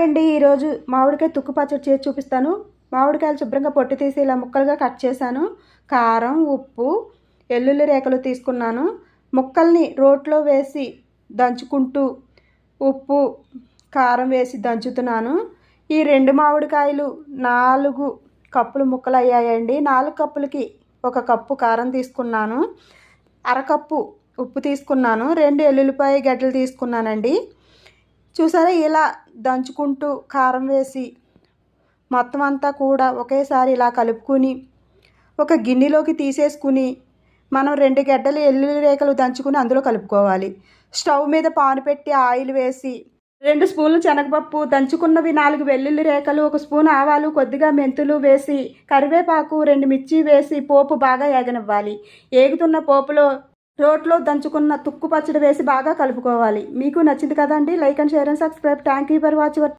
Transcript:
Hi అండి. ఈరోజు మామిడికాయ తుక్కు పచ్చడి చేసి చూపిస్తాను. మామిడికాయలు శుభ్రంగా పొట్టు తీసి ఇలా ముక్కలుగా కట్ చేశాను. కారం, ఉప్పు, వెల్లుల్లి రేఖలు తీసుకున్నాను. ముక్కల్ని రోట్లో వేసి దంచుకుంటూ ఉప్పు, కారం వేసి దంచుతున్నాను. ఈ 2 మామిడికాయలు 4 కప్పులు ముక్కలు అయ్యాయండి. 4 కప్పులకి 1 కప్పు కారం తీసుకున్నాను. అరకప్పు ఉప్పు తీసుకున్నాను. 2 ఎల్లుల్లిపాయ గడ్డలు తీసుకున్నానండి. చూసారా, ఇలా దంచుకుంటూ కారం వేసి మొత్తం అంతా కూడా ఒకేసారి ఇలా కలుపుకుని ఒక గిన్నెలోకి తీసేసుకుని మనం 2 గడ్డలు ఎల్లుల్లి రేఖలు దంచుకుని అందులో కలుపుకోవాలి. స్టవ్ మీద పాను పెట్టి ఆయిల్ వేసి 2 స్పూన్లు శనగపప్పు, దంచుకున్నవి 4 వెల్లుల్లి రేఖలు, 1 స్పూన్ ఆవాలు, కొద్దిగా మెంతులు వేసి కరివేపాకు, 2 మిర్చి వేసి పోపు బాగా ఏగనివ్వాలి. ఏగుతున్న పోపులో రోట్లో దంచుకున్న తుక్కు పచ్చడి వేసి బాగా కలుపుకోవాలి. మీకు నచ్చింది కదండి. Like and share and subscribe. Thank you for watching.